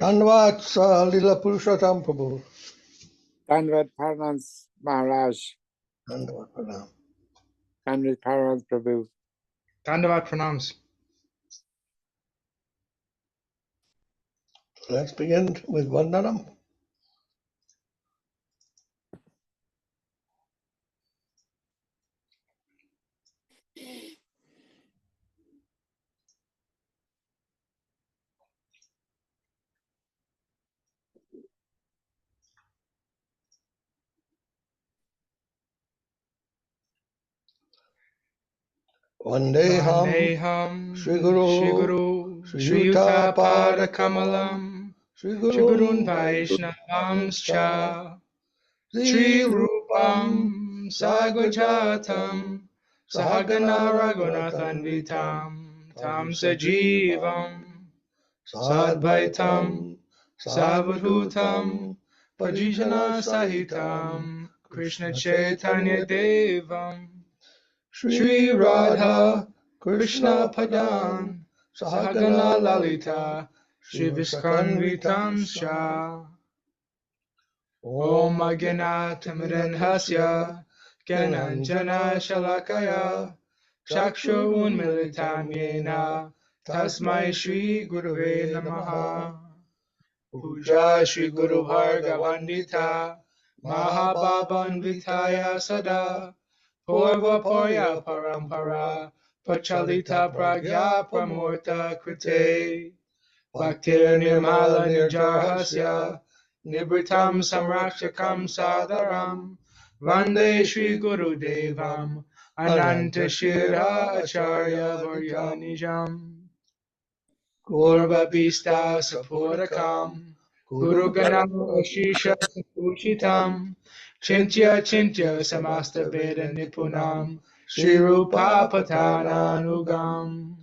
Dhanavad Lila Purushottam Prabhu. Dhanavad Pranams Maharaj. Dhanavad Pranam. Dhanavad Pranams Prabhu. Dhanavad Pranams. Let's begin with Vandanam. Vandeham Shri Guru Shri Yuta Pada Kamalam Shri Gurun Vaishnavamscha Shri Rupam Sagvajatam Sahagana Raghunathanvitam Tam Sajivam Sadvaitam Savadhutam Pajijana Sahitam Krishna Chaitanya Devam Shri Radha Krishna Padan Sahagana Lalita Shri Viskanvitam Shah Om Agyanatamidan Hasya Gyananjana Shalakaya Chakshurun Militam Yena Tasmai Shri Gurave Namaha Puja Shri Guru Varga Vandita Mahabhavan Vitaya Sada Purva Porya Parampara Pachalita Pragya Pramurta Krite Bhaktir Nirmala Nirjarhasya Nibritam Samrakshakam Sadaram Vande Shri Guru Devam Ananta Shira Acharya Varyanijam Gurva Bista Sapurakam Guru Ganam Ashisha Sapuchitam Chintya Chintya Samasta Veda Nipunam Shri Rupa Patananugam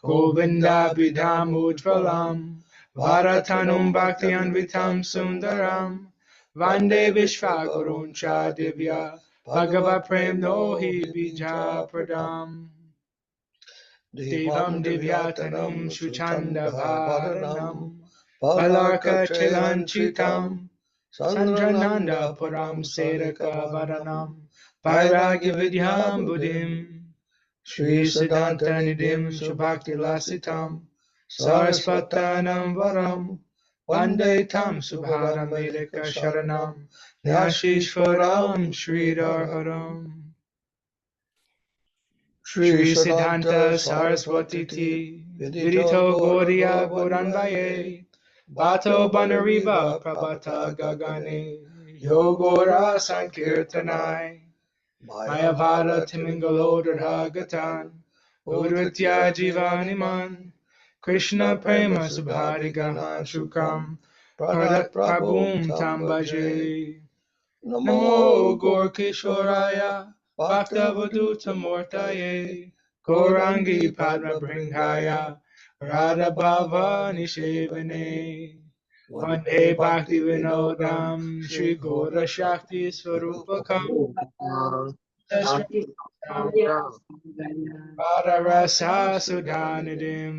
Govinda Bidham Ujvalam Varatanum Bhakti Anvitam Sundaram Vande Vishvagurun Cha Divya Bhagava Prem Nohi Bija Pradam Devam Divyatanam Shuchanda Bharanam Balarka Chilanchitam Sandrananda Puram Sedaka Varanam Vairagya Vidyam Buddhim Shri Siddhanta Nidhim Shubhakti Lasitam Saraswatanam Varam Vande Tam Subharam Vedika Sharanam Nyashishvaram Sridhara Shri Siddhanta Saraswati Vidito Gaudiya Gauranvaye Bhato Banariva Prabhata Gagane Yogora Sankirtanai Mayavada Timingalo Gatan Udritya Jivaniman Krishna Prema Subhadigahan Shukam Pradat Prabhum Tambaje Namo Gaur Kishoraya Bhaktavaduta Mortaye Gaurangi Padma Bringhaya Radha Bhava Nishevane Vande Bhakti Vinodam Shri Gaura Shakti Swarupakam Radha Rasa Sudhanidim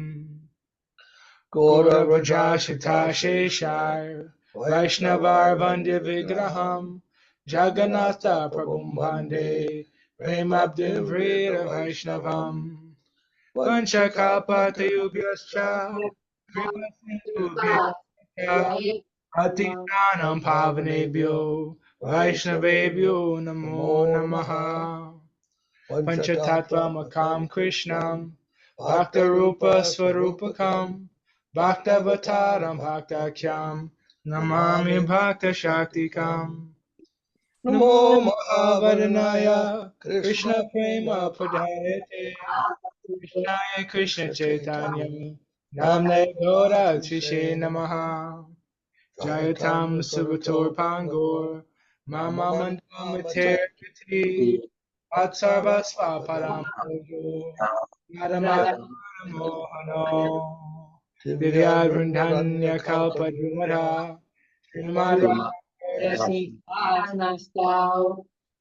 Gaura Rajashita Sheshar Vaishnavar Vande Vigraham Jagannatha Prabhum Bhande Premabdin Vrita Vaishnavam Vanchakapatayubhyascha Kripasindhubhyascha Patitanam Pavanebhyo Vaishnavebhyo Namo Namaha Panchatattva Makam Krishnam Bhakta Rupa Swarupakam Bhaktavataram Bhaktakyam Namami Bhakta Shaktikam Namo Mahavadanaya Krishna Prema Pradayate Krishnaya Krishna Chaitanya Namne Gaura Trishe Namaha Jayatam Subator Pangor Mama Mandamater Kati Vatsarvasva Paramojo Madhamata Mohano Divya Vrindanya Kalpa Drumara Srimad Nastau,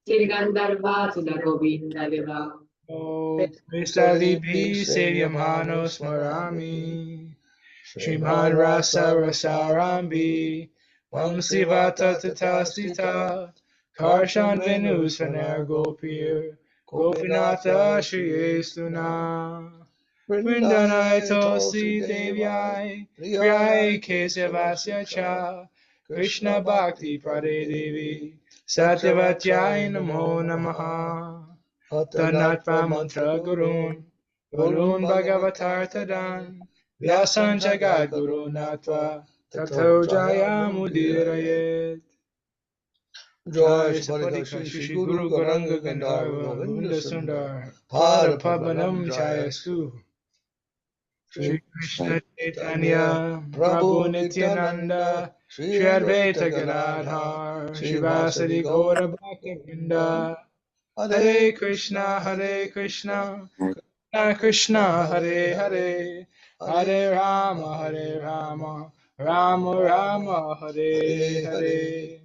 Sirigandharva Sudagovinda Viva. Prestadibhi Sevyamano Smarami Shriman Rasa Rasarambi, Vamsivata Tatastita, Karshan Venus Faner Gopir, Gopinata Shri Estuna, Vrindanai Tosi Devyai, Priyai Kesavasya Cha, Krishna Bhakti Prade Devi, Satyavatyai Namo Namaha, Tanatva Mantra Gurun, Gurun Bhagavatar Tadan, Vyasan Jagat Guru Natva, Tato Jaya Mudirayet. Jai Sapadika Shishi Guru Garanga Gandharva Govinda Sundar Pada Pavanam Jayastu. Shri Krishna Chaitanya Prabhu Nityananda Shri Advaita Gadadhar Shivasadi Gaura Bhaktivinoda Hare Krishna Krishna Krishna Hare Hare Hare Rama Rama Rama Hare Hare.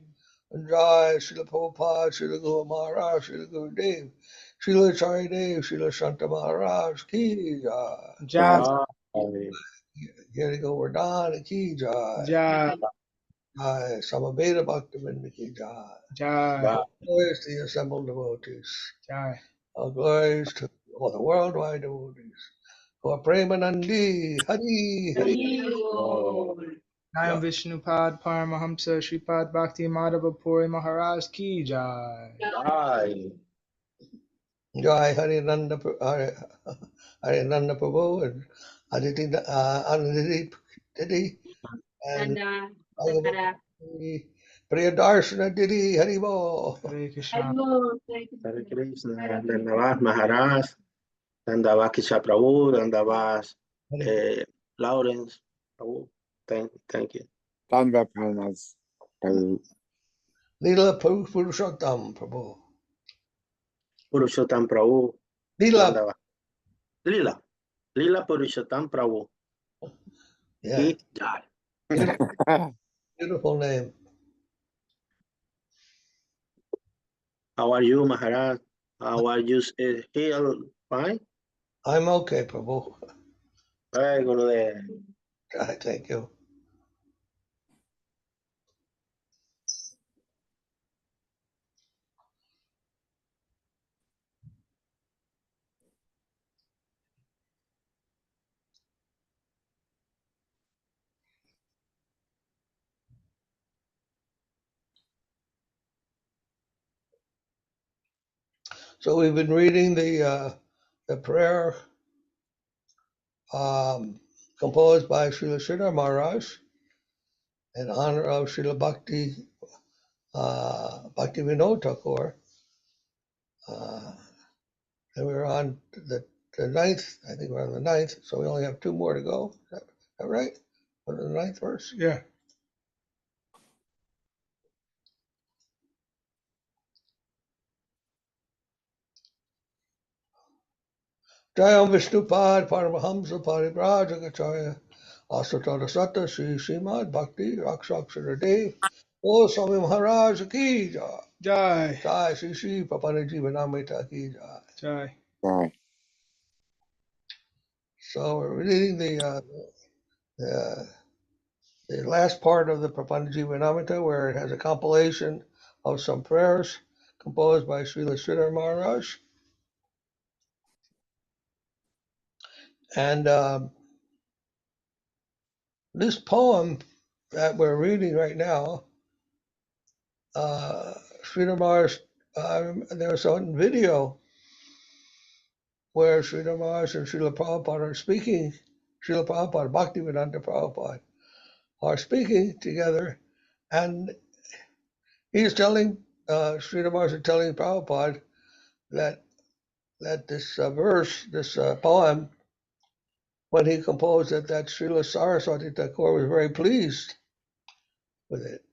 Jai Srila Prabhupada, Srila Guru Maharaj, Srila Guru Dev, Srila Acharya Dev, Srila Santa Maharaj, Ki Jai. Jai. Here Govardhan, Ki Jai. Jai. Jai. Samaveda Bhaktivinoda Ki Jai. Jai. Glories to the assembled devotees. Jai. All glories to all the worldwide devotees. For Premanandi, Hari, Hari. Nayam Vishnupad Paramahamsa Sripad Bhakti Madhava Puri Maharaj Ki Jai. Jai. Jai Harinanda Prabhu and Aditi Didi and Priyadarshana Didi Haribo. Hare Krishna. Hare Krishna. Dandavas Maharaj. Dandavas Kisha Prabhu. Dandavas Lawrence Prabhu. Thank you. Dandava Prana's Prabhu. Lila Purushottam Prabhu. Purushottam Prabhu. Lila. Lila Purushottam Prabhu. Yeah. Jai. Beautiful name. How are you, Maharaj? How are you? Here, fine? I'm okay, Prabhu. Very good. Thank you. So we've been reading the prayer composed by Srila Sridhar Maharaj in honor of Srila Bhakti Vinod Thakur. And we're on the ninth, I think we're on the ninth, so we only have two more to go. Is that right? On the ninth verse? Yeah. Jayam Vishnupad Paramahamsa Parivrajagacharya Asatara Sata Sri Srimad Bhakti Rakshak Dev Goswami Maharaj Ki Jai. Jai. Jai Sri Sri Prapanna-jivanamrtam Ki Jai. Jai. Jai. So we're reading the last part of the Prapanna-jivanamrtam, where it has a compilation of some prayers composed by Srila Sridhar Maharaj. And this poem that we're reading right now, Sridhar Maharaj, there was a video where Sridhar Maharaj and Srila Prabhupada are speaking, Srila Prabhupada, Bhaktivedanta Prabhupada, are speaking together, and he's telling, Sridhar Maharaj is telling Prabhupada that this verse, this poem, when he composed it, that Srila Saraswati Thakur was very pleased with it.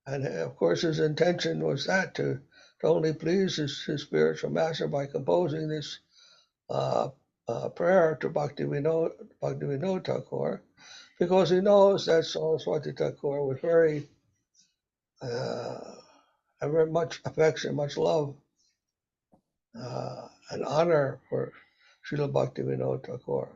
And of course, his intention was that to only please his spiritual master by composing this prayer to Bhakti Vinod Thakur, because he knows that Saraswati Thakur was very much affection, much love, and honor for Srila Bhakti Vinod Thakur.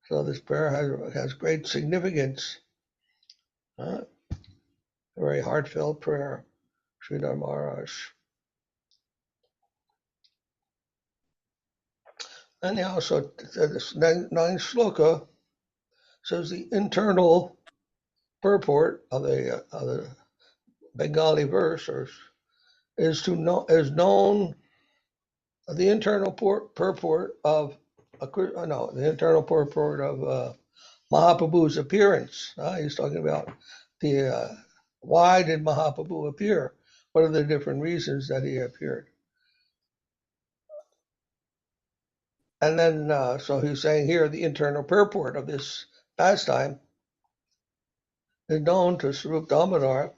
So this prayer has great significance. A very heartfelt prayer, Sridhar Maharaj. And he also, this ninth shloka says the internal purport of the Bengali verse is known. The internal purport of Mahaprabhu's appearance. He's talking about why did Mahaprabhu appear? What are the different reasons that he appeared? And then, so he's saying here the internal purport of this pastime is known to Swarup Damodar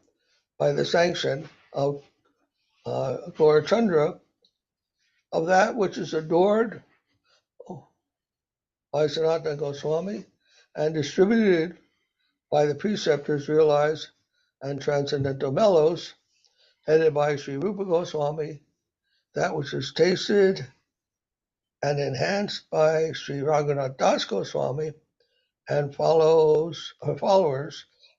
by the sanction of Gaura Chandra, of that which is adored by Sanatana Goswami and distributed by the preceptors realized and transcendental mellows, headed by Sri Rupa Goswami, that which is tasted and enhanced by Sri Raghunath Das Goswami and followers,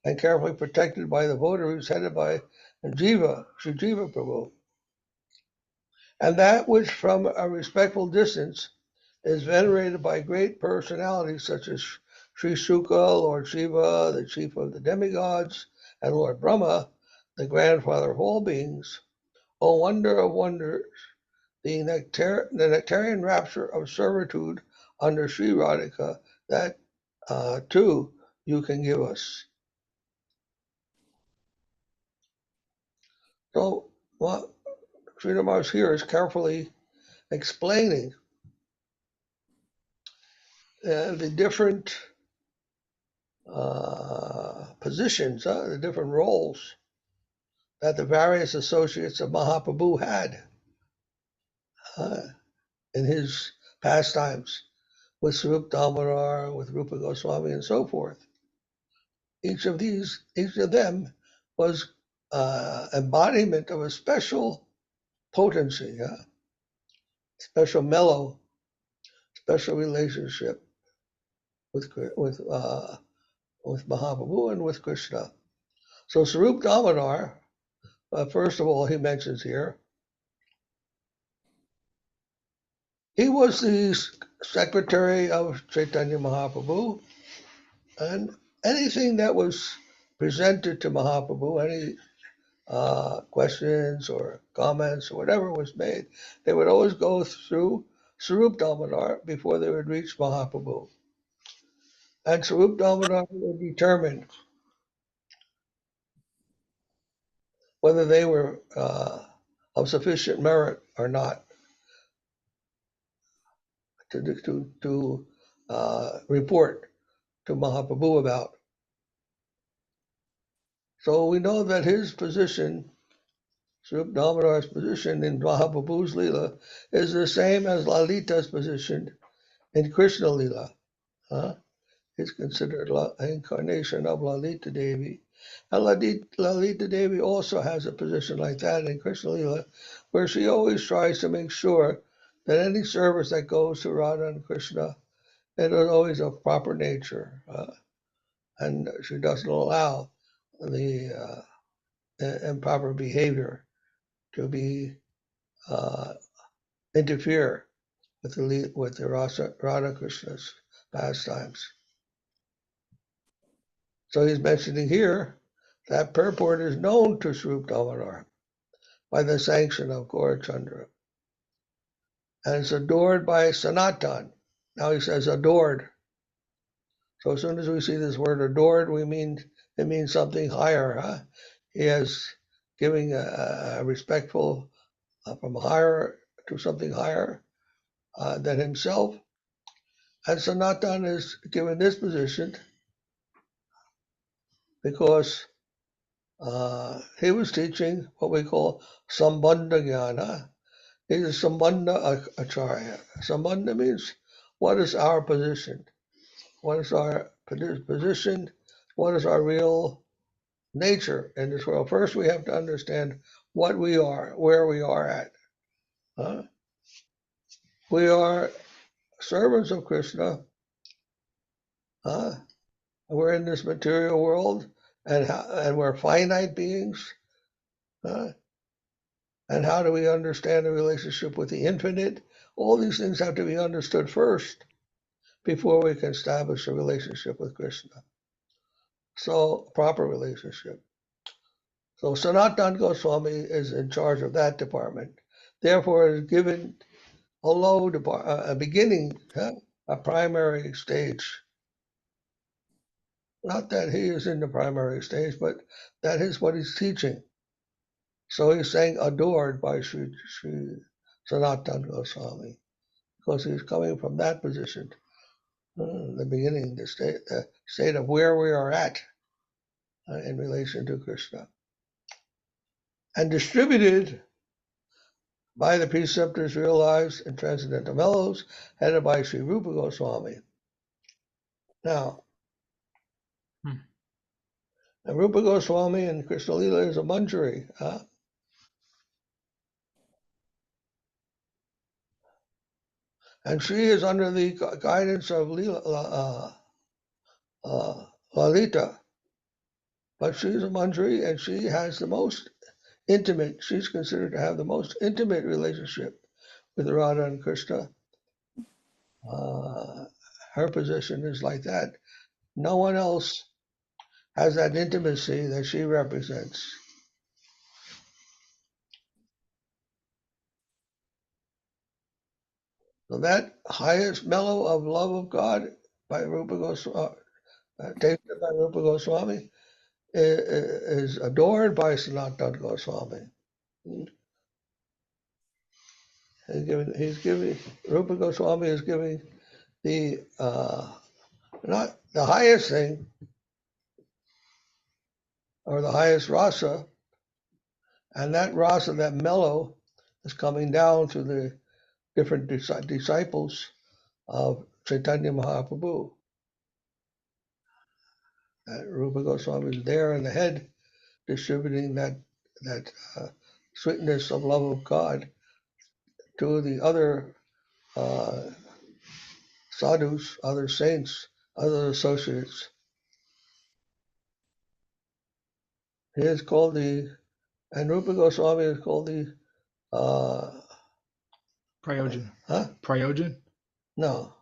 and carefully protected by the votaries headed by Jiva, Sri Jiva Prabhu. And that which from a respectful distance is venerated by great personalities such as Sri Shuka, Lord Shiva, the chief of the demigods, and Lord Brahma, the grandfather of all beings. O wonder of wonders, the nectarian rapture of servitude under Sri Radhika, that too you can give us. So what Sridhar Maharaj here is carefully explaining the different positions, the different roles that the various associates of Mahaprabhu had in his pastimes with Swarup Damodar, with Rupa Goswami, and so forth. Each of them was embodiment of a special potency, special mellow, special relationship with Mahaprabhu and with Krishna. So Swarup Damodar, first of all, he mentions here, he was the secretary of Chaitanya Mahaprabhu, and anything that was presented to Mahaprabhu, any questions or comments or whatever was made, they would always go through Swarup Damodar before they would reach Mahaprabhu. And Swarup Damodar would determine whether they were of sufficient merit or not to report to Mahaprabhu about. So we know that his position, Swarup Damodar's position in Mahaprabhu's Leela, is the same as Lalita's position in Krishna Leela. He's considered an incarnation of Lalita Devi. And Lalita Devi also has a position like that in Krishna Leela, where she always tries to make sure that any service that goes to Radha and Krishna, it is always of proper nature. And she doesn't allow the improper behavior to be interfere with the Radha Krishna's pastimes. So he's mentioning here that purport is known to Swarup Damodar by the sanction of Gaura Chandra, and it's adored by Sanatan. Now he says adored. So as soon as we see this word adored, it means something higher. He is giving a respectful from higher to something higher than himself. And Sanatan is given this position because he was teaching what we call Sambandha-Jnana. He's a Sambandha-Acharya. Sambandha means, what is our position? What is our position? What is our real nature in this world? First, we have to understand what we are, where we are at. We are servants of Krishna, We're in this material world, and we're finite beings. And how do we understand the relationship with the infinite? All these things have to be understood first before we can establish a relationship with Krishna. So, proper relationship. So, Sanatana Goswami is in charge of that department. Therefore, it is given a beginning, a primary stage. Not that he is in the primary stage, but that is what he's teaching. So he's saying adored by Sri Sanatana Goswami, because he's coming from that position, the beginning, the state of where we are at in relation to Krishna. And distributed by the preceptors realized in transcendental mellows, headed by Sri Rupa Goswami. Now, and Rupa Goswami and Krishna Lila is a manjari. And she is under the guidance of Lalita. But she's a manjari and she has the most intimate, she's considered to have the most intimate relationship with Radha and Krishna. Her position is like that. No one else has that intimacy that she represents. So that highest mellow of love of God by Rupa Goswami, tasted by Rupa Goswami, is adored by Sanatana Goswami. Rupa Goswami is giving the not the highest thing or the highest rasa, and that rasa, that mellow, is coming down to the different disciples of Chaitanya Mahaprabhu. Rupa Goswami is there in the head, distributing that sweetness of love of God to the other sadhus, other saints, other associates. He is called and Rupa Goswami is called the Prayojan. Huh? Prayojan? No.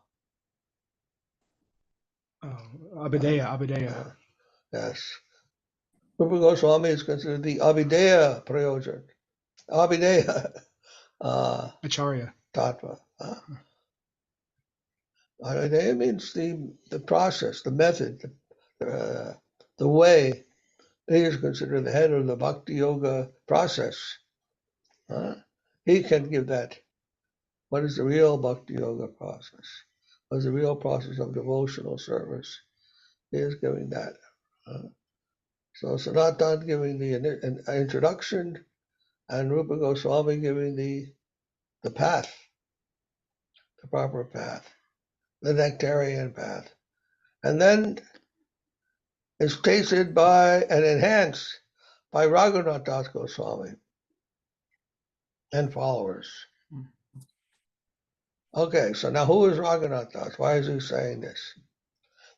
Abhidheya. Yes. Rupa Goswami is considered the Abhidheya-Prayojan. Abhidheya Acharya. Tattva. Abhidheya means the process, the method, the way. He is considered the head of the Bhakti Yoga process. He can give that. What is the real Bhakti Yoga process? What is the real process of devotional service? He is giving that. So Sanatana giving the introduction, and Rupa Goswami giving the path, the proper path, the nectarian path. And then is tasted by and enhanced by Raghunath Das Goswami and followers. Okay, so now who is Raghunath Das? Why is he saying this?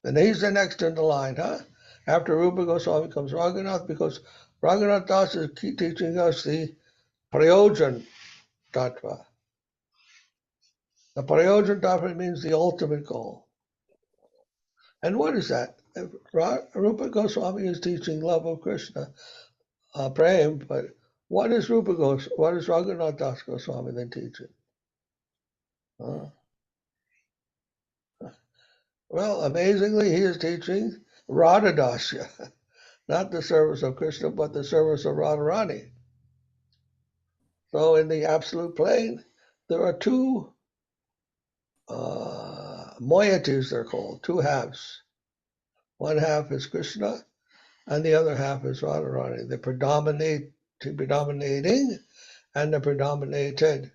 Then he's the next in the line, huh? After Rupa Goswami comes Raghunath, because Raghunath Das is teaching us the Prayojan Tattva. The Prayojan Tattva means the ultimate goal. And what is that? Rupa Goswami is teaching love of Krishna, Prem, but what is Raghunath Das Goswami then teaching? Well, amazingly, he is teaching Radhadasya, not the service of Krishna, but the service of Radharani. So in the absolute plane, there are two moieties, they're called, two halves. One half is Krishna, and the other half is Radharani, the predominating and the predominated.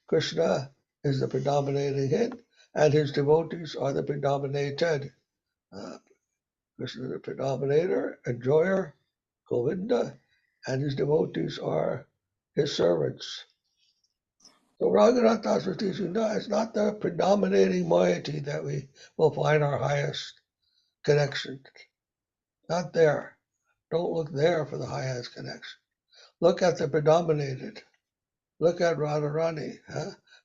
Krishna is the predominating head, and his devotees are the predominated. Krishna is the predominator, enjoyer, Govinda, and his devotees are his servants. So Raghunath Das was teaching, no, it's not the predominating moiety that we will find our highest connection. Not there. Don't look there for the highest connection. Look at the predominated. Look at Radharani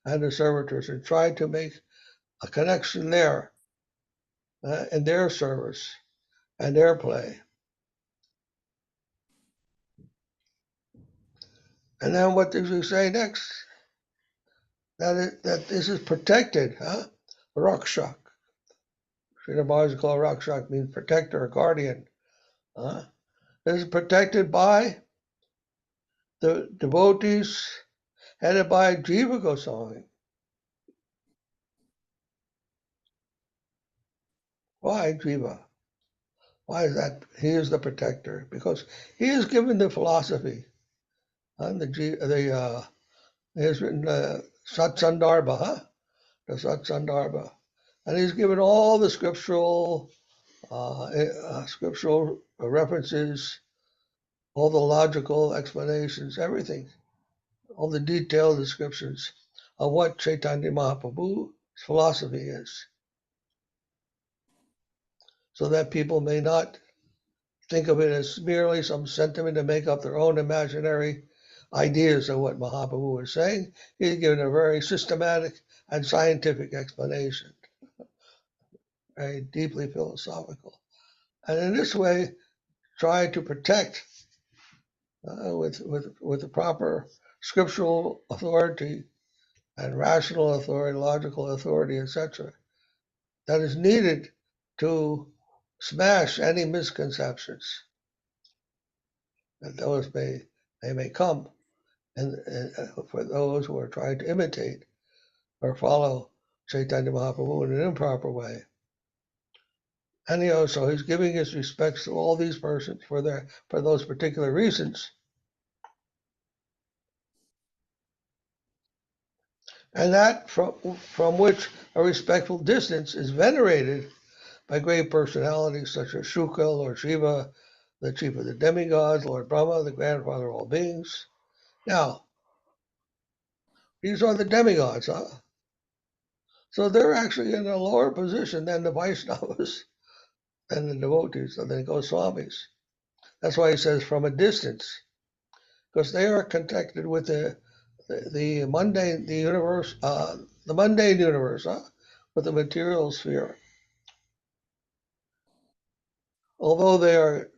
and the servitors and try to make a connection there in their service and their play. And then what does he say next? That this is protected, Rakshak. Srila Babaji called Rakshak means protector or guardian. This is protected by the devotees headed by Dev-Goswami. Why Jiva? Why is that? He is the protector because he has given the philosophy. And he has written Sat-Sandarbha, the Sat-Sandarbha, and he's given all the scriptural references, all the logical explanations, everything, all the detailed descriptions of what Chaitanya Mahaprabhu's philosophy is, so that people may not think of it as merely some sentiment to make up their own imaginary ideas of what Mahaprabhu is saying. He's given a very systematic and scientific explanation, very deeply philosophical. And in this way, try to protect with the proper scriptural authority and rational authority, logical authority, etc., that is needed to smash any misconceptions that those may come, and for those who are trying to imitate or follow Chaitanya Mahaprabhu in an improper way. And so he's giving his respects to all these persons for those particular reasons. And that from which a respectful distance is venerated by great personalities such as Shuka, Lord Shiva, the chief of the demigods, Lord Brahma, the grandfather of all beings. Now, these are the demigods, So they're actually in a lower position than the Vaishnavas, than the devotees, than the Goswamis. That's why he says from a distance, because they are connected with the mundane, the universe, the mundane universe, with the material sphere. Although they are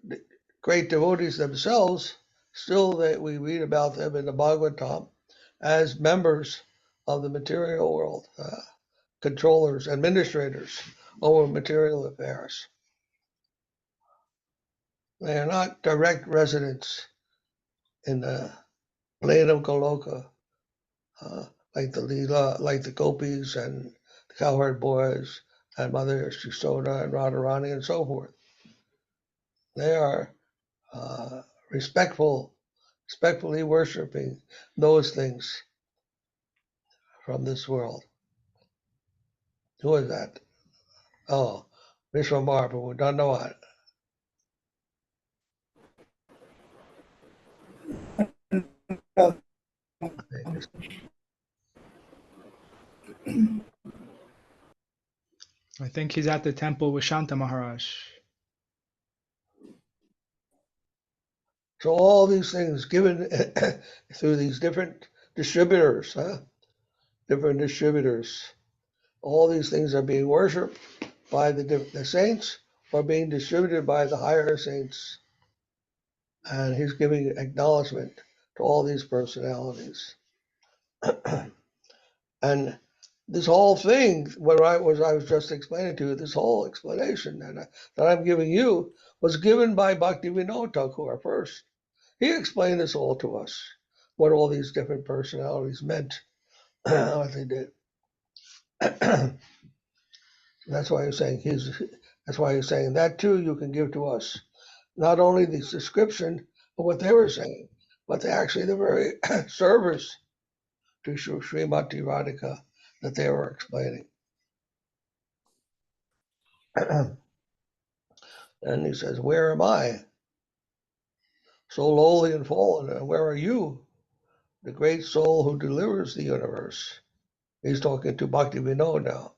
great devotees themselves, still we read about them in the Bhagavatam as members of the material world, controllers, administrators over material affairs. They are not direct residents in the plane of Goloka, like the gopis and the cowherd boys and Mother Kisora and Radharani and so forth. They are respectfully worshiping those things from this world. Who is that? Oh, Vishwamar Prabhu, Dandavad. I think he's at the temple with Shanta Maharaj. So all these things given through these different distributors, all these things are being worshipped by the saints or being distributed by the higher saints. And he's giving acknowledgement to all these personalities. And this whole thing, what I was just explaining to you, this whole explanation that I'm giving you was given by Bhakti Vinod Thakur first. He explained this all to us, what all these different personalities meant, what they did. That's why he's saying that too you can give to us. Not only the description of what they were saying, but actually the very service to Srimati Radhika that they were explaining. And he says, where am I? So lowly and fallen, and where are you? The great soul who delivers the universe. He's talking to Bhakti Vinod now.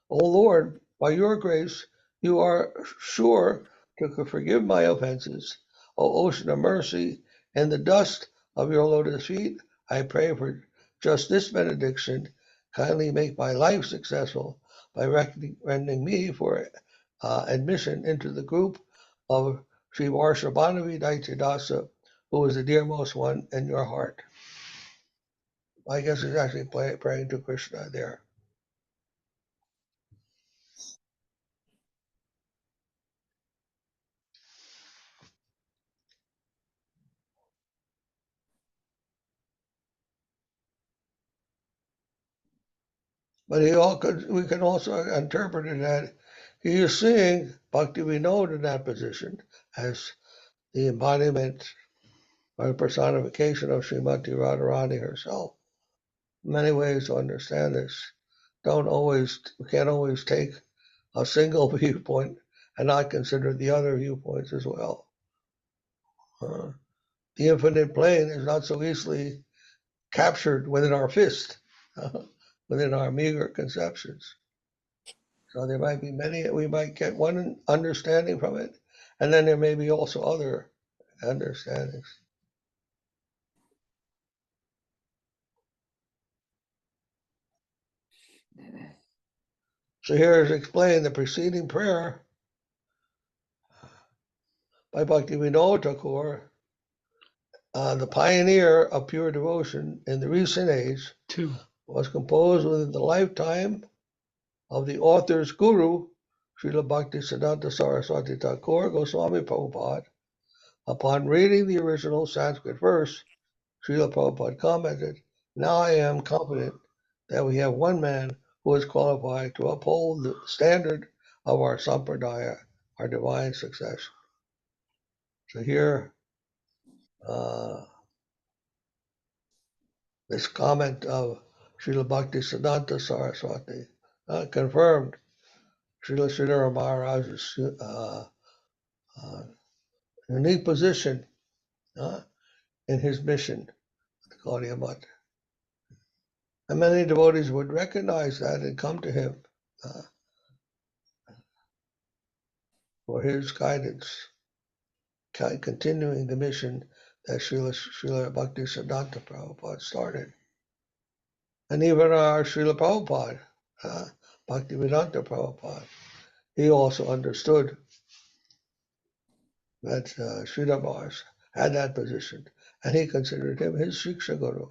O Lord, by your grace, you are sure to forgive my offenses, O ocean of mercy. In the dust of your lotus feet, I pray for just this benediction. Kindly make my life successful by recommending me for admission into the group of Sri Varshabhanavi who is the dearmost one in your heart. I guess he's actually praying to Krishna there. But we can also interpret it that he is seeing Bhakti Vinod in that position as the embodiment or personification of Srimati Radharani herself. Many ways to understand this. We can't always take a single viewpoint and not consider the other viewpoints as well. The infinite plane is not so easily captured within our fist, within our meager conceptions. So there might be many, we might get one understanding from it, and then there may be also other understandings. So here is explained the preceding prayer by Bhakti Vinod Thakur, the pioneer of pure devotion in the recent age, was composed within the lifetime of the author's guru, Srila Bhaktisiddhanta Saraswati Thakur Goswami Prabhupada. Upon reading the original Sanskrit verse, Srila Prabhupada commented, "Now I am confident that we have one man who is qualified to uphold the standard of our sampradaya, our divine succession." So here, this comment of Srila Bhaktisiddhanta Saraswati confirmed Srila Sridhara Maharaja's unique position in his mission, the Gaudiya Math. And many devotees would recognize that and come to him for his guidance, continuing the mission that Srila Bhaktisiddhanta Prabhupada started. And even our Srila Prabhupada, Bhaktivedanta Prabhupada, he also understood that Sridhar Maharaj had that position, and he considered him his Shiksha Guru.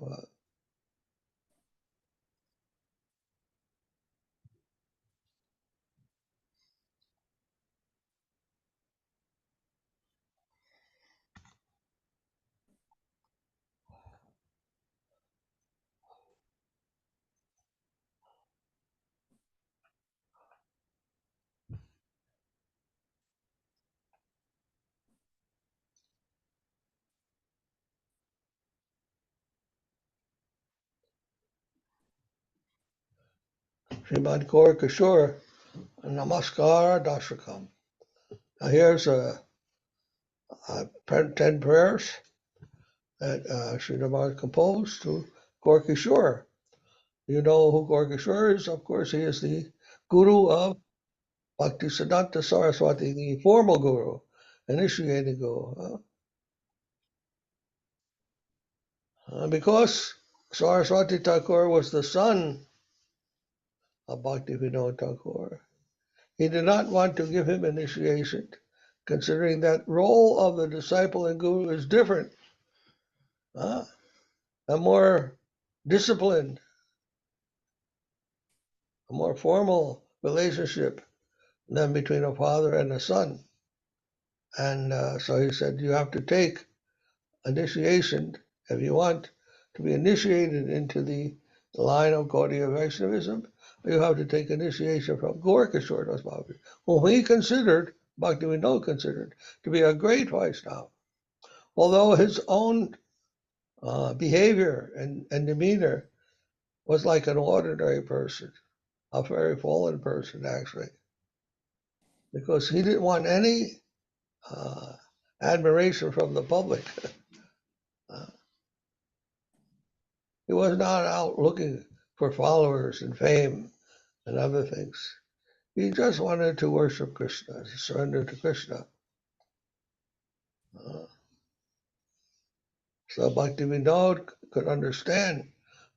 Srimad Gaura Kishore, Namaskar Dashrakam. Now here's 10 prayers that Sridhar Maharaj composed to Gaura Kishore. You know who Gaura Kishore is? Of course, he is the guru of Bhaktisiddhanta Saraswati, the formal guru, initiating guru. Because Saraswati Thakur was the son of Bhakti Vinod Thakur, he did not want to give him initiation, considering that role of the disciple and guru is different, a more disciplined, a more formal relationship than between a father and a son. And so he said, you have to take initiation if you want to be initiated into the line of Gaudiya Vaishnavism. You have to take initiation from Gaura Kishore Das Babaji, whom he considered, Bhaktivinoda considered, to be a great Vaishnava. Although his own behavior and demeanor was like an ordinary person, a very fallen person actually, because he didn't want any admiration from the public. He was not out looking for followers and fame and other things. He just wanted to worship Krishna, to surrender to Krishna. So Bhaktivinoda could understand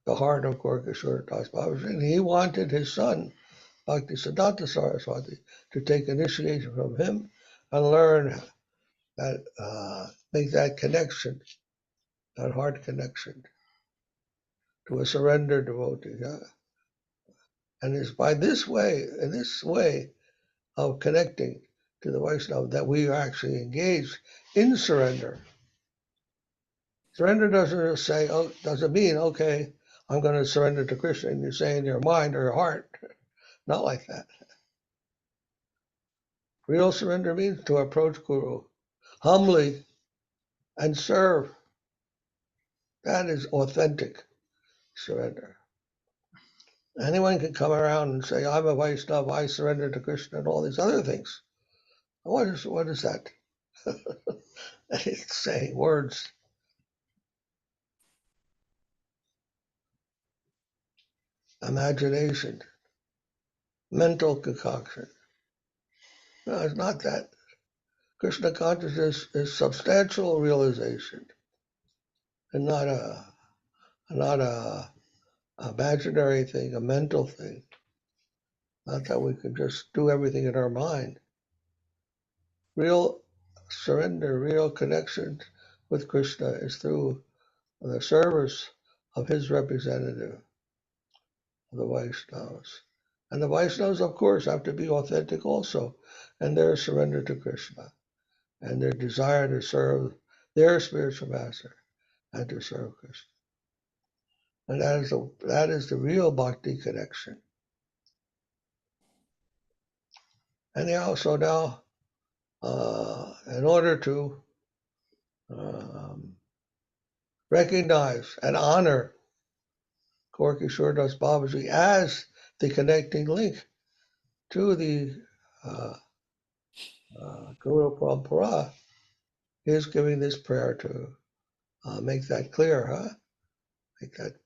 the heart of Kisora Das Babaji, and he wanted his son, Bhaktisiddhanta Saraswati, to take initiation from him and learn that, make that connection, that heart connection to a surrendered devotee. Yeah? And it's by this way, in this way of connecting to the Vaishnava, that we are actually engaged in surrender. Surrender doesn't say, doesn't mean, okay, I'm going to surrender to Krishna, and you say in your mind or your heart. Not like that. Real surrender means to approach Guru humbly and serve. That is authentic surrender. Anyone can come around and say, I'm a Vaishnava, I surrender to Krishna, and all these other things. What is that? It's saying words. Imagination, mental concoction. No, it's not that. Krishna consciousness is substantial realization, and not a imaginary thing, a mental thing. Not that we can just do everything in our mind. Real surrender, real connection with Krishna is through the service of his representative, the Vaishnavas. And the Vaishnavas, of course, have to be authentic also, and their surrender to Krishna, and their desire to serve their spiritual master and to serve Krishna. And that is the real bhakti connection. Anyhow, so now, in order to recognize and honor Kisora Das Babaji as the connecting link to the Guru Parampara, he is giving this prayer to make that clear, make that,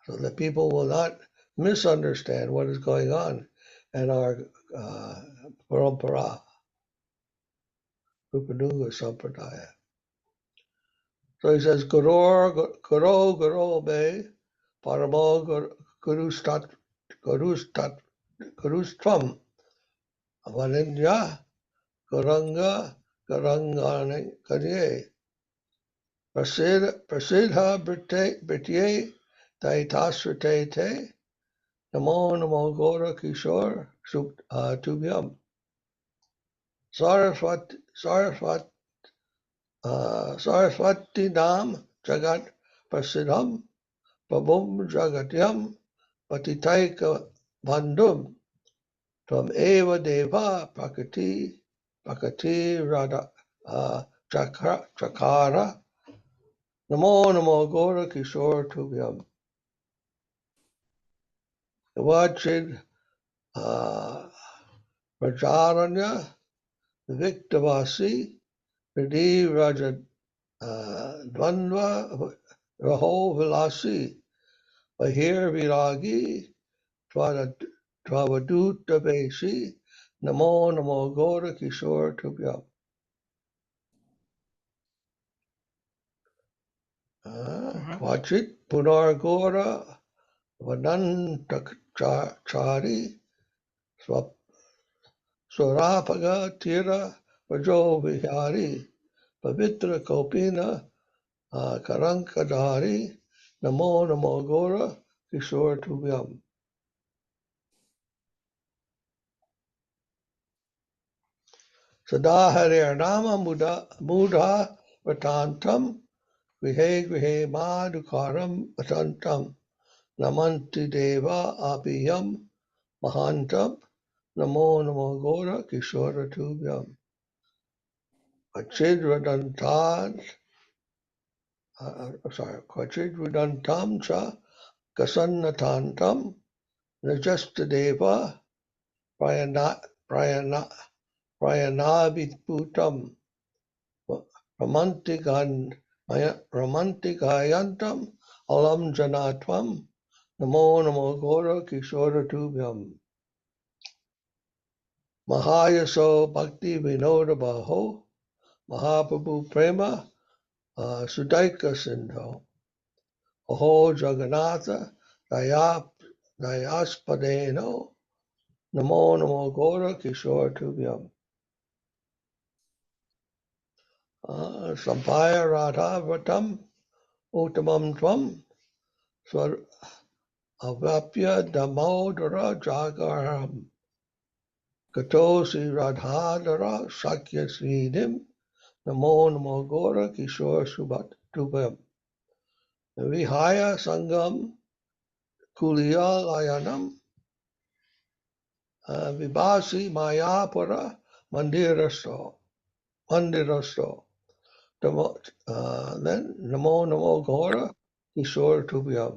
so that people will not misunderstand what is going on in our Parampara, Rupanunga Sampradaya. So he says, Guru be Paramo Gurustvam Avanindya Guranga Gurangane Karye Prasidha Britye Daitasrate Te Namo Namo Gaura Kishore Tubhyam Saraswati Nam Jagat Prasidham Babum Jagatyam Patitaika Bandhum Tvam Eva Deva Prakati Radha Chakara Namo Namo Gaura Kishore Tubhyam. The word Rajaranya Viktavasi Ridi Raja Dvandva Raho Vilasi Bahir Viragi Tvavaduta Besi Namo Namo Gaura Kishore Tubhyam. Kvachit Punar Gaura Vadantakchari Swarapaga Tira Vajo Vihari Pavitra Kopina Karankadari Namo Namo Gaura Kishore Tubhyam. Sada Hare Nama Mudha Vatantam Grihe Grihe Madhukaram Vatantam Namanti Deva Abhiyam Mahantam Namo Namo Gaura Kishore Tubhyam. Kvachid Vadantam Cha Kasannatantam Najastadeva Prayanabhitputam Romantigayantam Alam Janatvam Namo Namo Gaura Kishore Tubhyam. Mahayaso Bhakti Vinoda Baho, Mahaprabhu Prema, Sudaika Sindho, Aho Jagannatha, Dayaspadeno, Namo Namo Gaura Kishore Tubhyam. Sampaya Radha Vratam, Uttamam Tvam, Svar Avapya Damodara Jagaram, Katosi Radhadara Sakya Sridhim, Namo Namo Gaura Kishore Subhat Tubhyam. Vihaya Sangam Kuliya Layanam, Vibhasi Mayapura Mandirasto. Then Namo Namo Gaura Kishore Tubhyam.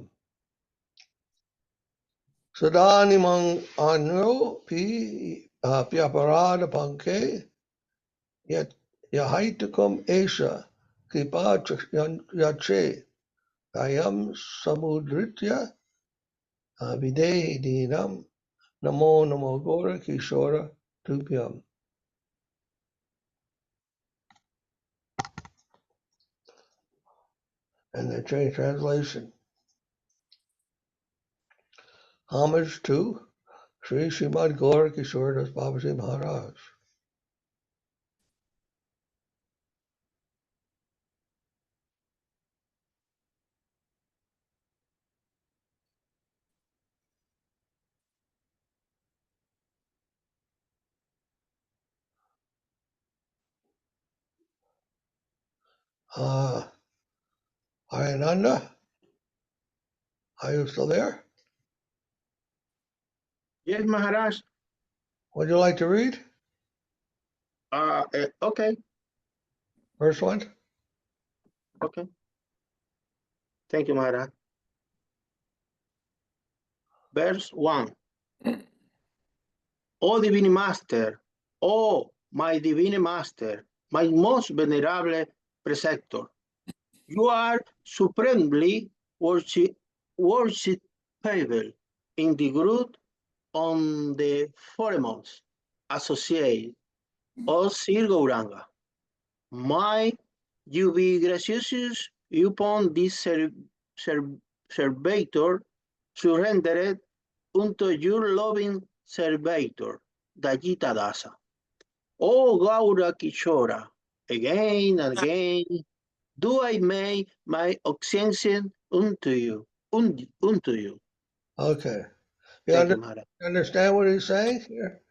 Sadanimang Anro Pi Pyaparada Panke Yet Yahaitukum Esha Kripa Yache Ayam Samudritya Videhi Dinam Namo Namo Gaura Kishora Tubhyam. And the translation. Homage to Sri Srimad Gaura Kishora Das Babaji Maharaj. Ayananda, are you still there? Yes, Maharaj. Would you like to read? Okay. First one? Okay. Thank you, Maharaj. Verse 1. O Divine Master, O my Divine Master, my most venerable preceptor, you are supremely worshipable in the group on the foremost associate of Sri Gauranga. May you be gracious upon this servitor surrendered unto your loving servitor, Dajita Dasa. O Gaura Kishora, again and again do I make my obeisance unto you. Okay. Thank you, Maharaj. Understand what he's saying here?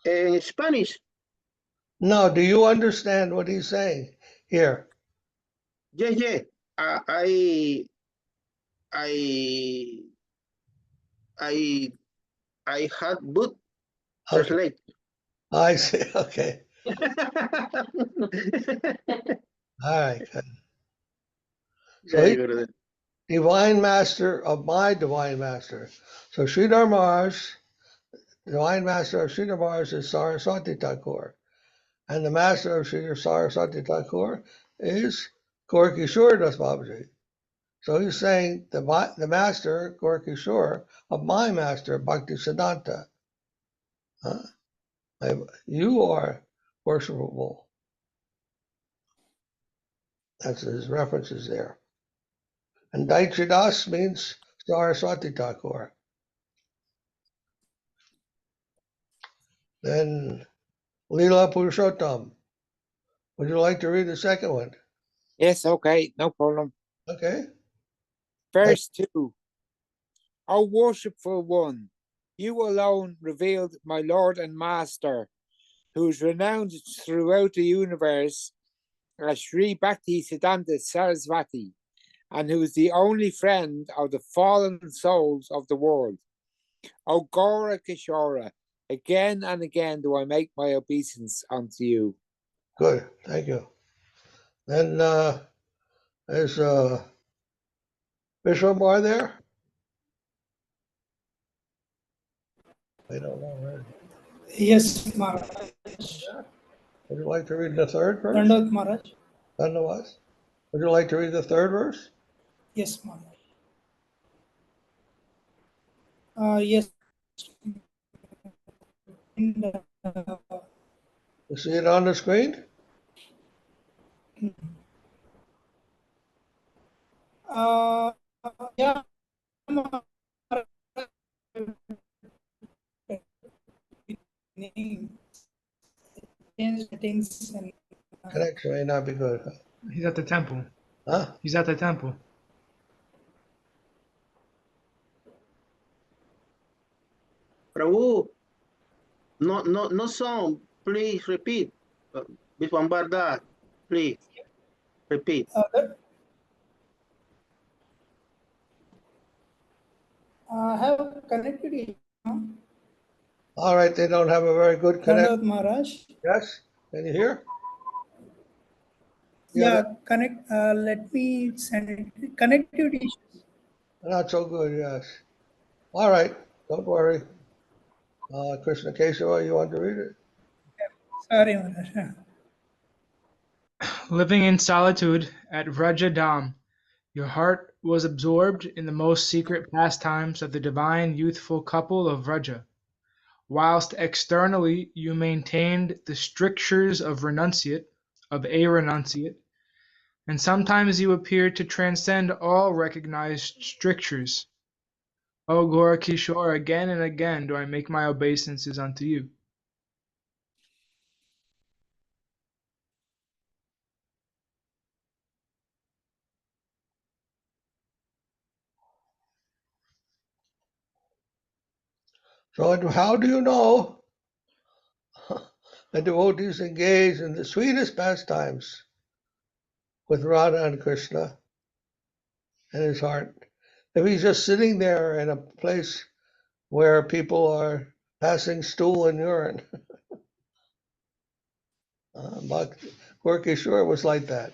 In Spanish, No, do you understand what he's saying here? yeah. I had both Okay. translate. I see. Okay. All right. Good. So Very he's good. divine master of my divine master. So Sridhar Maharaj, divine master of Sridhar Maharaj is Saraswati Thakur. And the master of Sridhar Saraswati Thakur is Gaura Kishore Das Babaji. So he's saying the master, Gaura Kishore, of my master, Bhakti Siddhanta. You are worshipable. That's his references there. And Daitridas means Saraswati Thakur. Then Leela Purushottam. Would you like to read the second one? Yes, okay, no problem. Okay. Verse 2. O worshipful one, you alone revealed my Lord and Master, who is renowned throughout the universe as Sri Bhakti Siddhanta Saraswati, and who is the only friend of the fallen souls of the world. O Gaura Kishora, again and again do I make my obeisance unto you. Good. Thank you. Then there's Vishwambar there. I don't know where. Yes, Maharaj. Would you like to read the third verse? Dandavat, Maharaj. Dandavat. Would you like to read the third verse? Yes, Maharaj. Yes. You see it on the screen? Yeah. Settings and Connection may not be good. He's at the temple. Huh? He's at the temple. Prabhu, no song. Please repeat. Sambandha, please repeat. have connected. All right, they don't have a very good connection. Maharaj. Yes? Can you hear? Yeah, connect. Let me send it. Connectivity issues. Not so good, yes. All right, don't worry. Krishna Kesava, you want to read it? Sorry, Maharaj. Living in solitude at Vraja Dham, your heart was absorbed in the most secret pastimes of the divine youthful couple of Vraja, whilst externally you maintained the strictures of a renunciate, and sometimes you appeared to transcend all recognized strictures. O Gaura Kishore, again and again do I make my obeisances unto you. So how do you know a devotee is engaged in the sweetest pastimes with Radha and Krishna in his heart? If he's just sitting there in a place where people are passing stool and urine. Gaura Kishore was like that.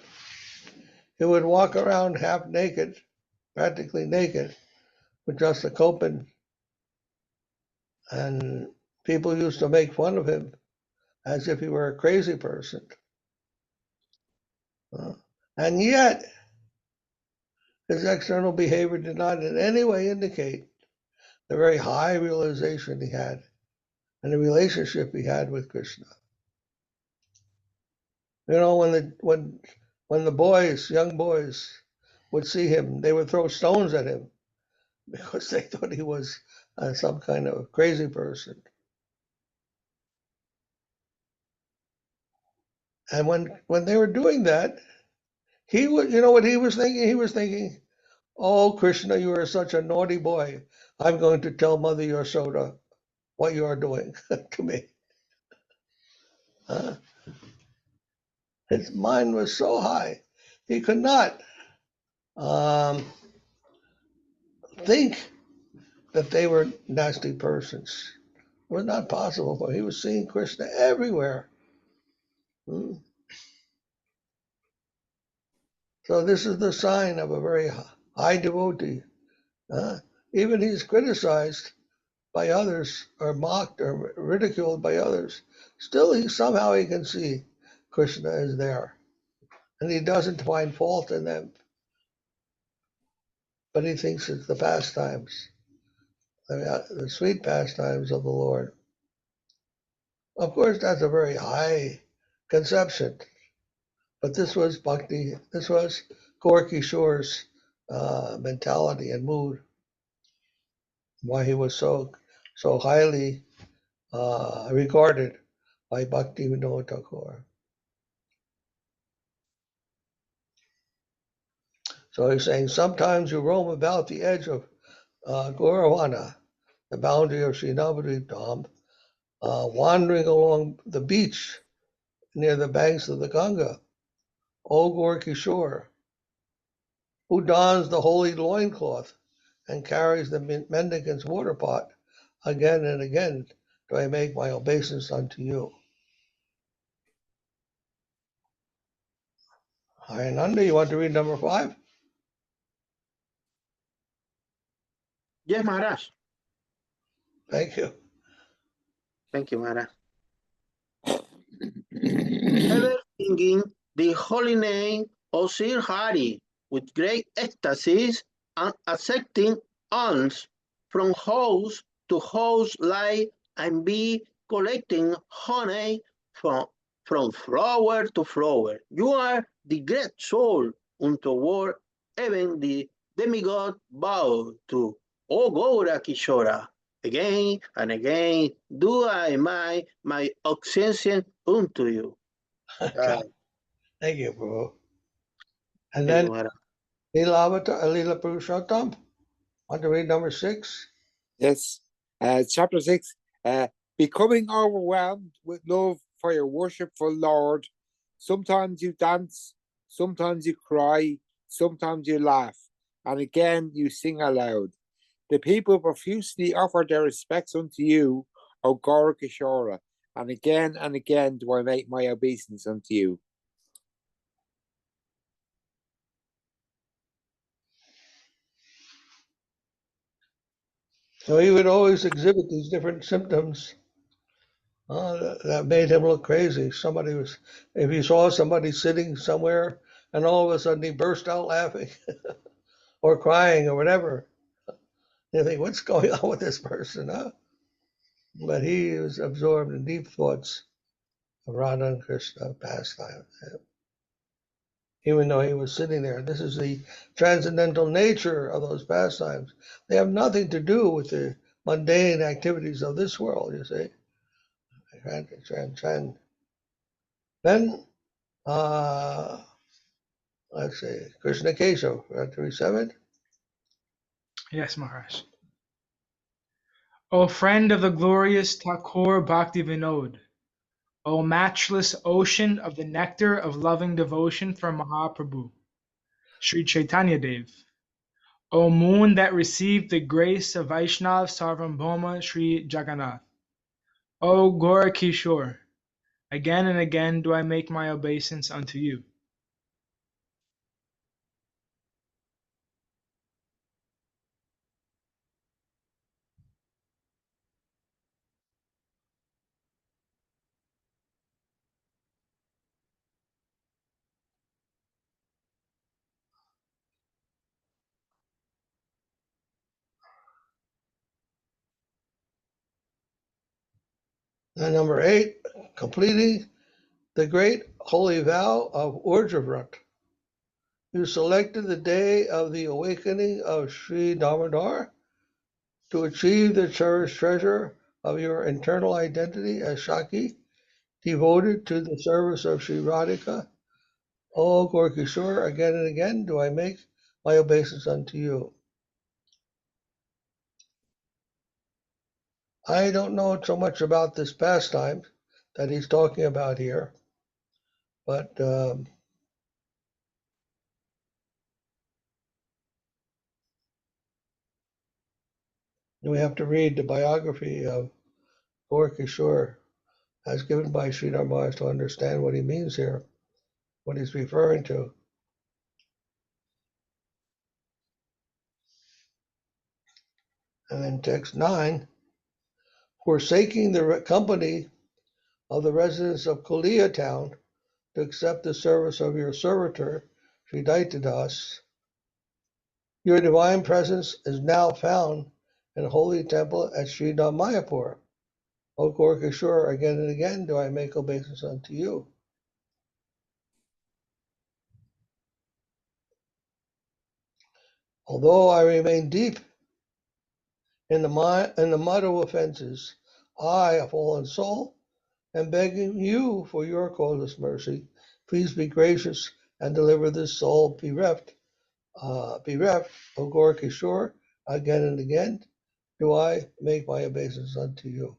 He would walk around half naked, practically naked, with just a kopin, and people used to make fun of him as if he were a crazy person. And yet, his external behavior did not in any way indicate the very high realization he had and the relationship he had with Krishna. You know, when the boys, young boys, would see him, they would throw stones at him because they thought he was some kind of crazy person. And when they were doing that, he would, you know what he was thinking? He was thinking, "Oh, Krishna, you are such a naughty boy. I'm going to tell Mother Yashoda what you are doing to me." His mind was so high, he could not think that they were nasty persons. It was not possible for him. He was seeing Krishna everywhere. So this is the sign of a very high devotee. Even he's criticized by others or mocked or ridiculed by others. Still, somehow he can see Krishna is there. And he doesn't find fault in them. But he thinks it's the pastimes, the sweet pastimes of the Lord. Of course, that's a very high conception. But this was bhakti, this was Gaura Kishore's mentality and mood. Why he was so highly regarded by Bhakti Vinod Thakur. So he's saying, sometimes you roam about the edge of Gauravana, the boundary of Sri Navadvip, wandering along the beach near the banks of the Ganga. O Gaura Kishore, who dons the holy loincloth and carries the mendicant's water pot, again and again do I make my obeisance unto you. Ananda, you want to read number 5? Yes, Maharaj. Thank you. Thank you, Maharaj. Ever singing the holy name of Srihari with great ecstasies and accepting alms from house to house, lie and be collecting honey from flower to flower. You are the great soul unto war, even the demigod bow to. O Gaura Kisora, again and again do I my obeisance unto you. Thank you, Prabhu. And Thank then you, Maharaj. Lila Purushottam. Want to read number 6? Yes. Chapter 6. Becoming overwhelmed with love for your worshipful Lord. Sometimes you dance, sometimes you cry, sometimes you laugh, and again you sing aloud. The people profusely offer their respects unto you, O Gaura Kisora, and again do I make my obeisance unto you. So he would always exhibit these different symptoms that made him look crazy. If he saw somebody sitting somewhere and all of a sudden he burst out laughing or crying or whatever, you think, what's going on with this person, huh? But he was absorbed in deep thoughts of Radha and Krishna pastime, even though he was sitting there. This is the transcendental nature of those pastimes. They have nothing to do with the mundane activities of this world, you see. Transcend. Then, let's see, Krishna Keshav, 37. Yes, Maharaj. O friend of the glorious Thakur Bhakti Vinod, O matchless ocean of the nectar of loving devotion for Mahaprabhu, Sri Chaitanya Dev, O moon that received the grace of Vaishnav Sarvabhauma Sri Jagannath, O Gaura Kishore, again and again do I make my obeisance unto you. And number 8, completing the great holy vow of Urdhravrat. You selected the day of the awakening of Sri Damodar to achieve the cherished treasure of your internal identity as Shakti, devoted to the service of Sri Radhika. O Gaura Kishore, again and again do I make my obeisance unto you. I don't know so much about this pastime that he's talking about here, but we have to read the biography of Gaura Kishore as given by Sridhar Maharaj to understand what he means here, what he's referring to. And then text 9, forsaking the company of the residents of Kulia town to accept the service of your servitor, Sri Daitadas. Your divine presence is now found in the holy temple at Sri Mayapur. O Gaura Kishore, again and again do I make obeisance unto you. Although I remain deep in the mud of offenses, I, a fallen soul, am begging you for your causeless mercy. Please be gracious and deliver this soul bereft, O Gaura Kishore, again and again do I make my obeisance unto you.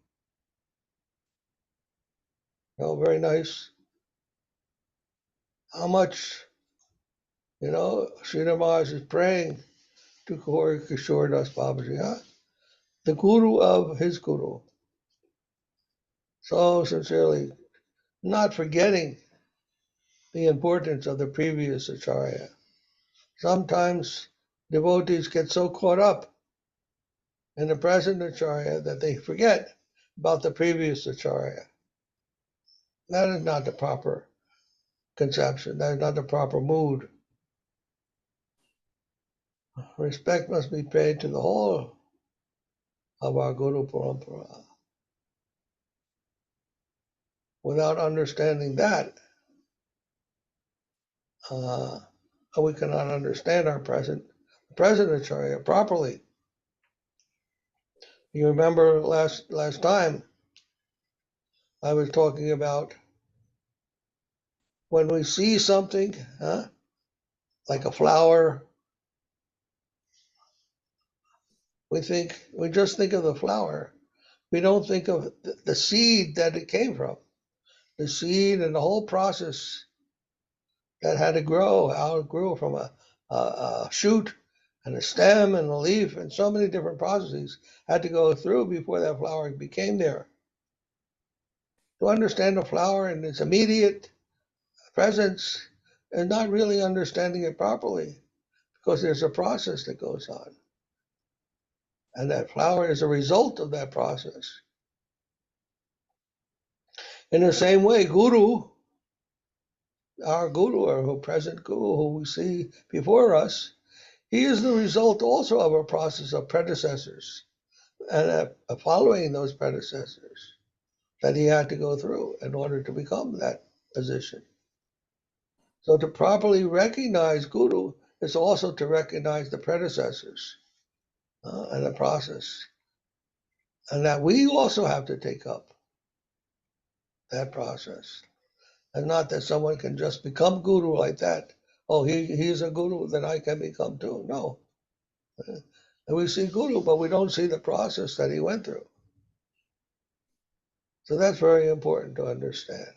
Oh, very nice. How much, Sridhar Maharaj is praying to Gaura Kishore Das Babaji, huh? The guru of his guru. So sincerely, not forgetting the importance of the previous Acharya. Sometimes devotees get so caught up in the present Acharya that they forget about the previous Acharya. That is not the proper conception. That is not the proper mood. Respect must be paid to the whole of our Guru Parampara. Without understanding that, we cannot understand our present Acharya properly. You remember last time I was talking about when we see something, like a flower, we just think of the flower. We don't think of the seed that it came from, the seed and the whole process that had to grow, how it grew from a shoot and a stem and a leaf, and so many different processes had to go through before that flower became there. To understand the flower and its immediate presence and not really understanding it properly, because there's a process that goes on. And that flower is a result of that process. In the same way, Guru, our Guru, or present Guru, who we see before us, he is the result also of a process of predecessors and following those predecessors that he had to go through in order to become that position. So to properly recognize Guru is also to recognize the predecessors and the process. And that we also have to take up that process. And not that someone can just become Guru like that. Oh, he's a Guru, then I can become too. No. And we see Guru, but we don't see the process that he went through. So that's very important to understand.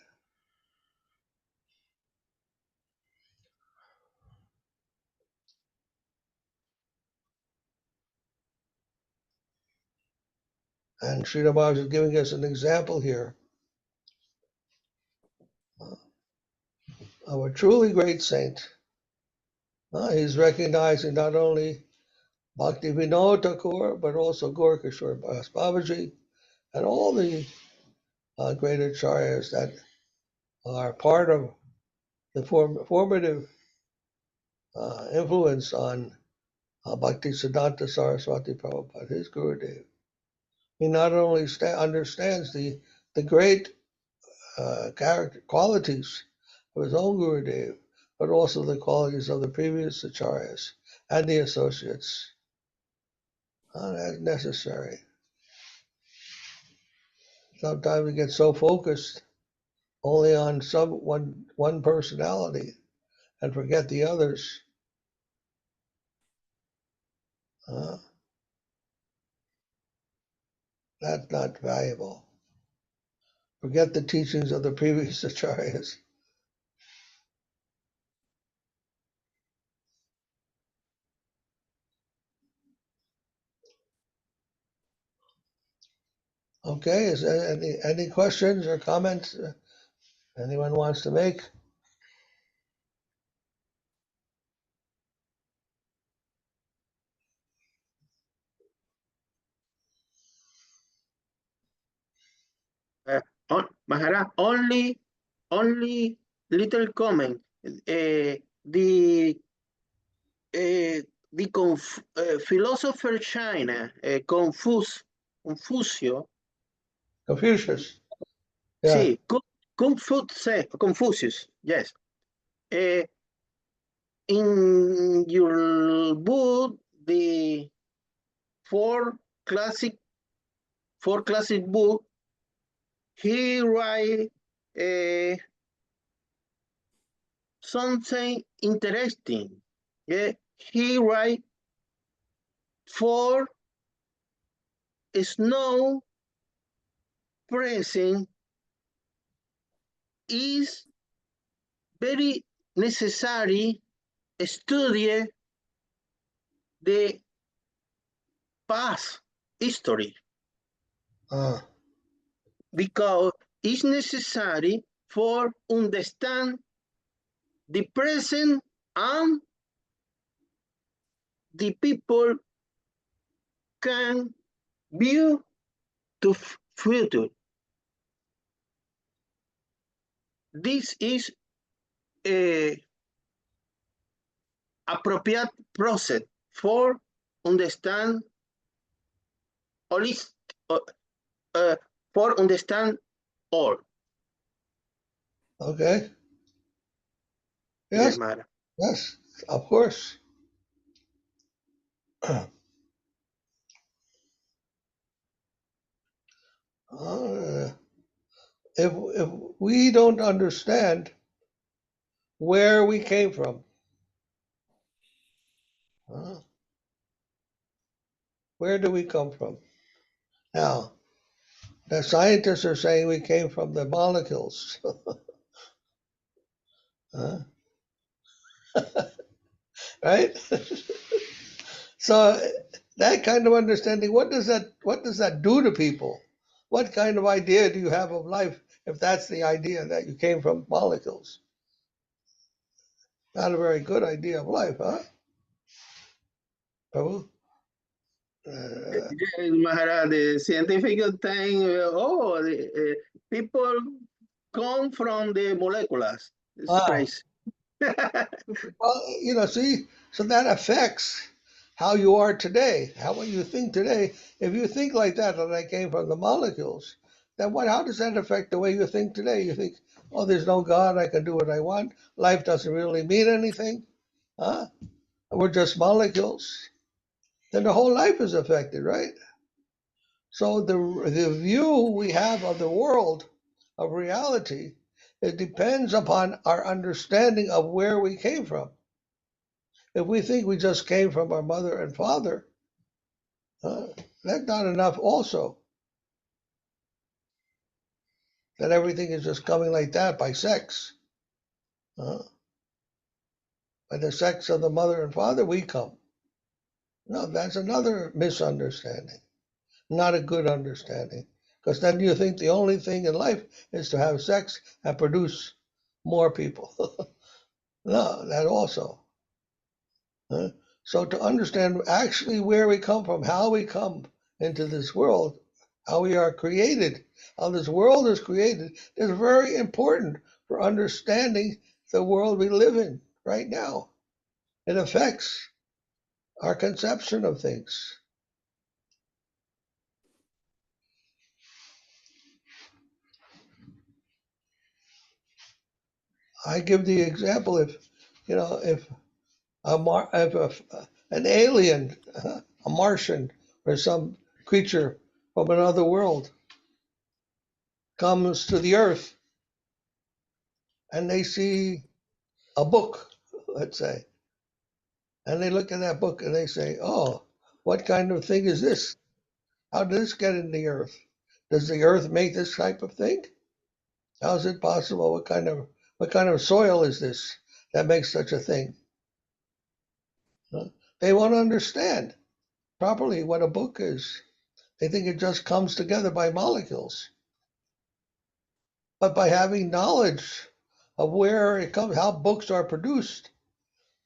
And Srila Maharaj is giving us an example here of a truly great saint. He's recognizing not only Bhakti Vinod Thakur, but also Gaura Kishore Babaji, and all the great acharyas that are part of the formative influence on Bhakti Siddhanta Saraswati Prabhupada, his Gurudev. He not only understands the great character qualities of his own Gurudev, but also the qualities of the previous acharyas and the associates. That's necessary. Sometimes we get so focused only on one personality and forget the others. That's not valuable. Forget the teachings of the previous acharyas. Okay, is there any questions or comments anyone wants to make? Maharaja, only little comment. The philosopher China, Confucius. Yeah. Sí, Confucius, yes. In your book, the four classic book, he write something interesting. Yeah, he write for snow present is very necessary study the past history because it's necessary for understand the present and the people can view to future. This is a appropriate process for understand for understand all. Okay? Yes, Yes, Maharaj. yes, of course. If we don't understand where we came from, where do we come from? Now, the scientists are saying we came from the molecules. Right? So that kind of understanding, what does that do to people? What kind of idea do you have of life if that's the idea that you came from molecules? Not a very good idea of life, huh? Prabhu? Yes, Maharaj, the scientific thing, people come from the molecules. It's Ah, crazy. well, see, so that affects how you are today, how you think today. If you think like that I came from the molecules, then how does that affect the way you think today? You think, oh, there's no God, I can do what I want. Life doesn't really mean anything, huh? We're just molecules. Then the whole life is affected, right? So the view we have of the world, of reality, it depends upon our understanding of where we came from. If we think we just came from our mother and father, that's not enough also. That everything is just coming like that by sex. By the sex of the mother and father, we come. No, that's another misunderstanding. Not a good understanding. Because then you think the only thing in life is to have sex and produce more people. No, that also. So to understand actually where we come from, how we come into this world, how we are created, how this world is created, is very important for understanding the world we live in right now. It affects our conception of things. I give the example if an alien, a Martian, or some creature from another world comes to the Earth and they see a book, let's say, and they look at that book and they say, "Oh, what kind of thing is this? How did this get in the Earth? Does the Earth make this type of thing? How is it possible? What kind of soil is this that makes such a thing?" They want to understand properly what a book is. They think it just comes together by molecules. But by having knowledge of where it comes, how books are produced,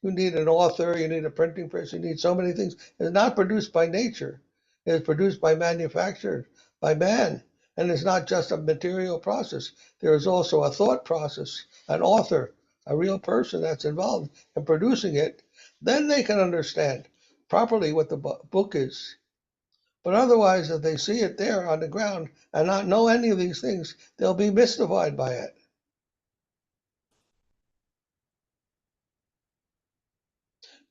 you need an author, you need a printing press, you need so many things. It's not produced by nature. It's produced by manufactured, by man. And it's not just a material process. There is also a thought process, an author, a real person that's involved in producing it. Then they can understand properly what the book is. But otherwise, if they see it there on the ground and not know any of these things, they'll be mystified by it.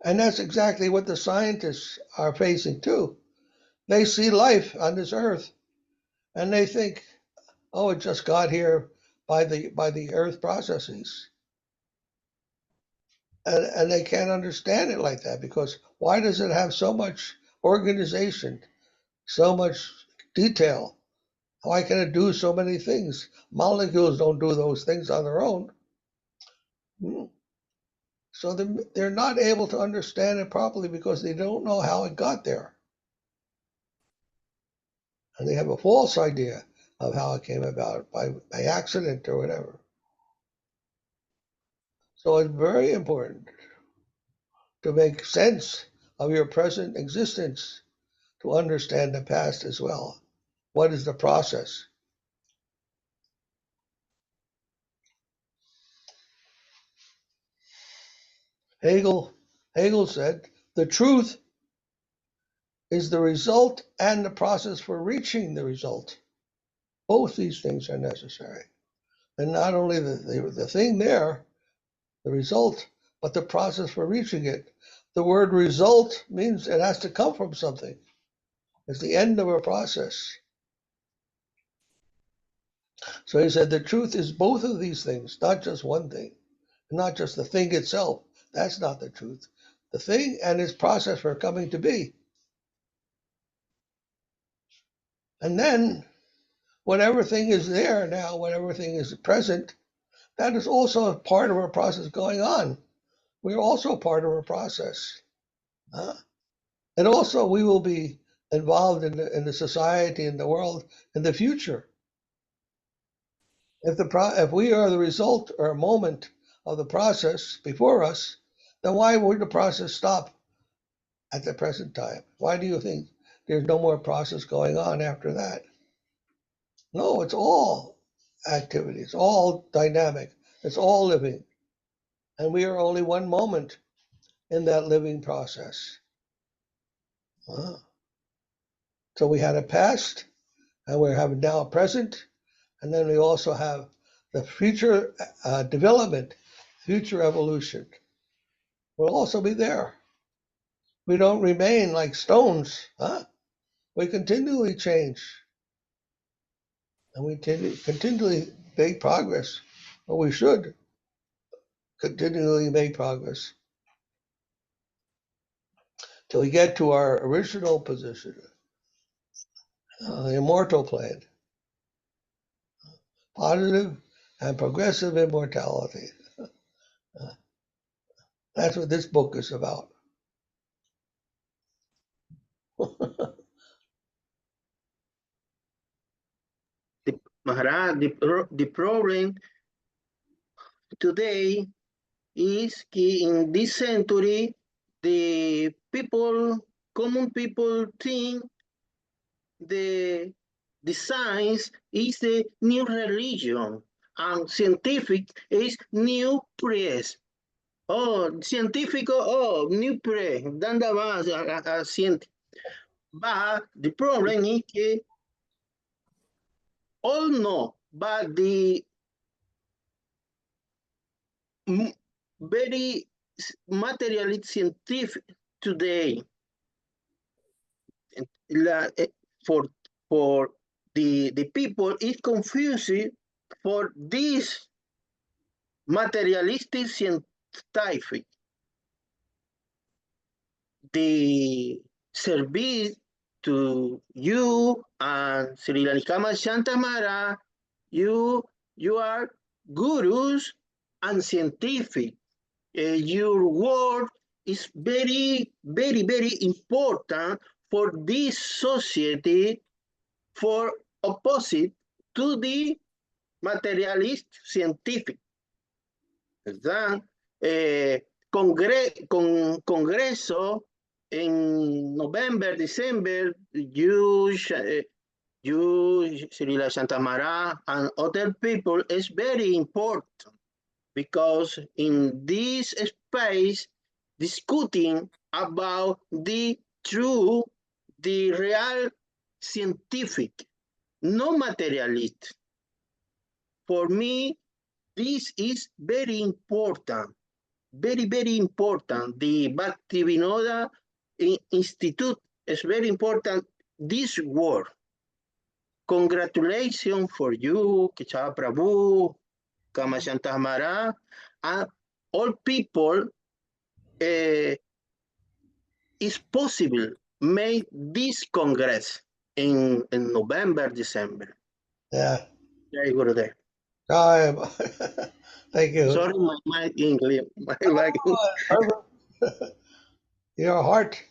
And that's exactly what the scientists are facing too. They see life on this earth and they think, oh, it just got here by the earth processes. And they can't understand it like that because why does it have so much organization, so much detail? Why can it do so many things? Molecules don't do those things on their own. So they're not able to understand it properly because they don't know how it got there. And they have a false idea of how it came about by accident or whatever. So it's very important to make sense of your present existence to understand the past as well. What is the process? Hegel said the truth is the result and the process for reaching the result. Both these things are necessary. And not only the thing there, the result, but the process for reaching it. The word result means it has to come from something. It's the end of a process. So he said the truth is both of these things, not just one thing, not just the thing itself. That's not the truth. The thing and its process for coming to be. And then whatever thing is there now, whatever thing is present, that is also a part of our process going on. We're also part of our process. And also we will be involved in the society, in the world, in the future. If we are the result or a moment of the process before us, then why would the process stop at the present time? Why do you think there's no more process going on after that? No, it's all activity. It's all dynamic. It's all living. And we are only one moment in that living process. So we had a past, and we have now a present, and then we also have the future development, future evolution will also be there. We don't remain like stones. We continually change, and we continually make progress, or we should continually make progress till we get to our original position, the immortal plane, positive and progressive immortality. That's what this book is about. Maharaj, the problem today is in this century, the common people think the science is the new religion and scientific is new press. Oh, científico, oh, new press, dando más a científico. But the problem is que all know, but the very materialist scientific today, for the people is confusing for this materialistic scientific. The service to you and Srila Santa Mara, you are gurus and scientific. Your word is very, very, very important for this society, for opposite to the materialist scientific. ¿Verdad? Congreso en November, December, you Srila Santa Mara and other people is very important because in this space discussing about the true, the real scientific, no materialist. For me, this is very important, very, very important. The Bhakti Vinoda Institute is very important, this word. Congratulations for you, Kichava Prabhu, Kamashanta Mara, and all people. It's possible make this Congress in November, December. Yeah. Very good day. Thank you. Sorry, my English. Your heart,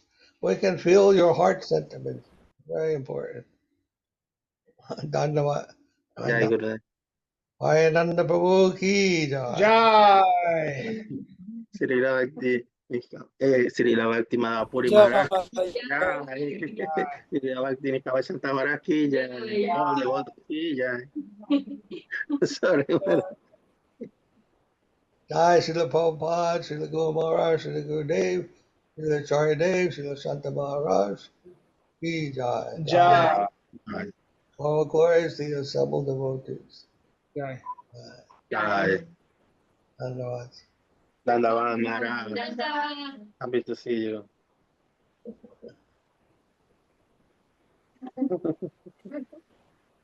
we can feel your heart sentiment. Very important. Dandava. Very good day. Nanda Prabhu ki jai. Jai. Srila Bhakti Madhava Puri Jai. Maharaj. Srila Bhakti Nikava Santa Maharaj ki jai. All the world ki jai. Sorry. Jai Srila Prabhupada, Srila Guru Maharaj, Srila Guru Dev, Srila Acharya Dev, Srila Santa Maharaj ki jai. Jai. All glories to the assembled devotees. Jai. Guys, Otherwise, Dandavan Maharaj. Happy to see you.